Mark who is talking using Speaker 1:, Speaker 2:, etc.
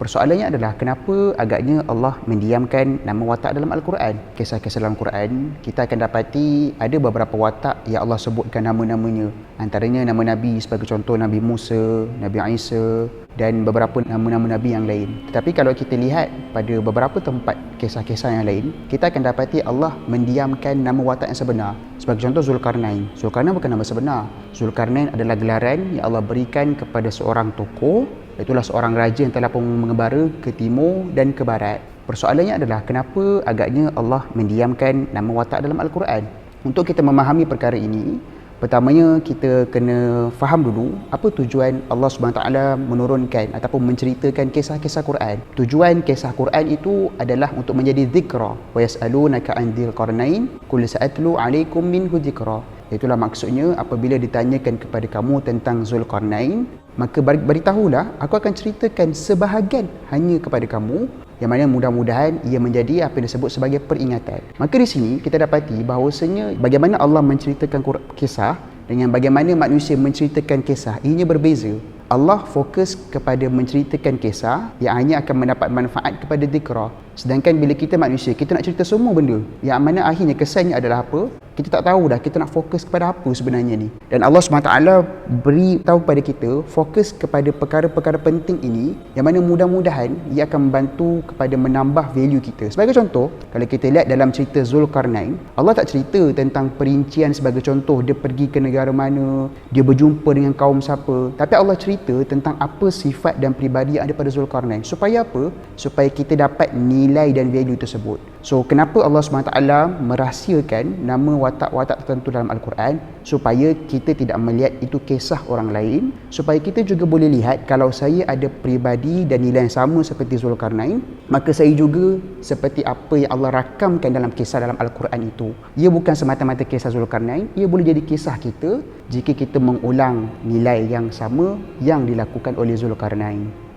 Speaker 1: Persoalannya adalah kenapa agaknya Allah mendiamkan nama watak dalam Al-Quran. Kisah-kisah dalam Quran, kita akan dapati ada beberapa watak yang Allah sebutkan nama-namanya. Antaranya nama Nabi sebagai contoh Nabi Musa, Nabi Isa dan beberapa nama-nama Nabi yang lain. Tetapi kalau kita lihat pada beberapa tempat kisah-kisah yang lain, kita akan dapati Allah mendiamkan nama watak yang sebenar. Sebagai contoh Zulkarnain. Zulkarnain bukan nama sebenar. Zulkarnain adalah gelaran yang Allah berikan kepada seorang tokoh, itulah seorang raja yang telah pun mengembara ke timur dan ke barat. Persoalannya adalah kenapa agaknya Allah mendiamkan nama watak dalam Al-Quran. Untuk kita memahami perkara ini, pertamanya kita kena faham dulu apa tujuan Allah SWT menurunkan ataupun menceritakan kisah-kisah Quran. Tujuan kisah Quran itu adalah untuk menjadi zikra. Wa yas'alunaka 'an dzil qarnain qul sa'atlu 'alaikum minhu dzikra. Itulah maksudnya apabila ditanyakan kepada kamu tentang Zulkarnain, maka beritahulah aku akan ceritakan sebahagian hanya kepada kamu, yang mana mudah-mudahan ia menjadi apa yang disebut sebagai peringatan. Maka di sini kita dapati bahawasanya bagaimana Allah menceritakan kisah dengan bagaimana manusia menceritakan kisah, ianya berbeza. Allah fokus kepada menceritakan kisah yang hanya akan mendapat manfaat kepada zikra. Sedangkan bila kita manusia, kita nak cerita semua benda yang mana akhirnya kesannya adalah apa? Kita tak tahu dah kita nak fokus kepada apa sebenarnya ni. Dan Allah SWT beri tahu kepada kita fokus kepada perkara-perkara penting ini yang mana mudah-mudahan ia akan membantu kepada menambah value kita. Sebagai contoh, kalau kita lihat dalam cerita Zulkarnain, Allah tak cerita tentang perincian sebagai contoh dia pergi ke negara mana, dia berjumpa dengan kaum siapa. Tapi Allah cerita tentang apa sifat dan peribadi yang ada pada Zulkarnain. Supaya apa? Supaya kita dapat nilai dan value tersebut. So, kenapa Allah SWT merahsiakan nama watak-watak tertentu dalam Al-Quran? Supaya kita tidak melihat itu kisah orang lain. Supaya kita juga boleh lihat kalau saya ada peribadi dan nilai yang sama seperti Zulkarnain, maka saya juga seperti apa yang Allah rakamkan dalam kisah dalam Al-Quran itu. Ia bukan semata-mata kisah Zulkarnain, ia boleh jadi kisah kita jika kita mengulang nilai yang sama yang dilakukan oleh Zulkarnain.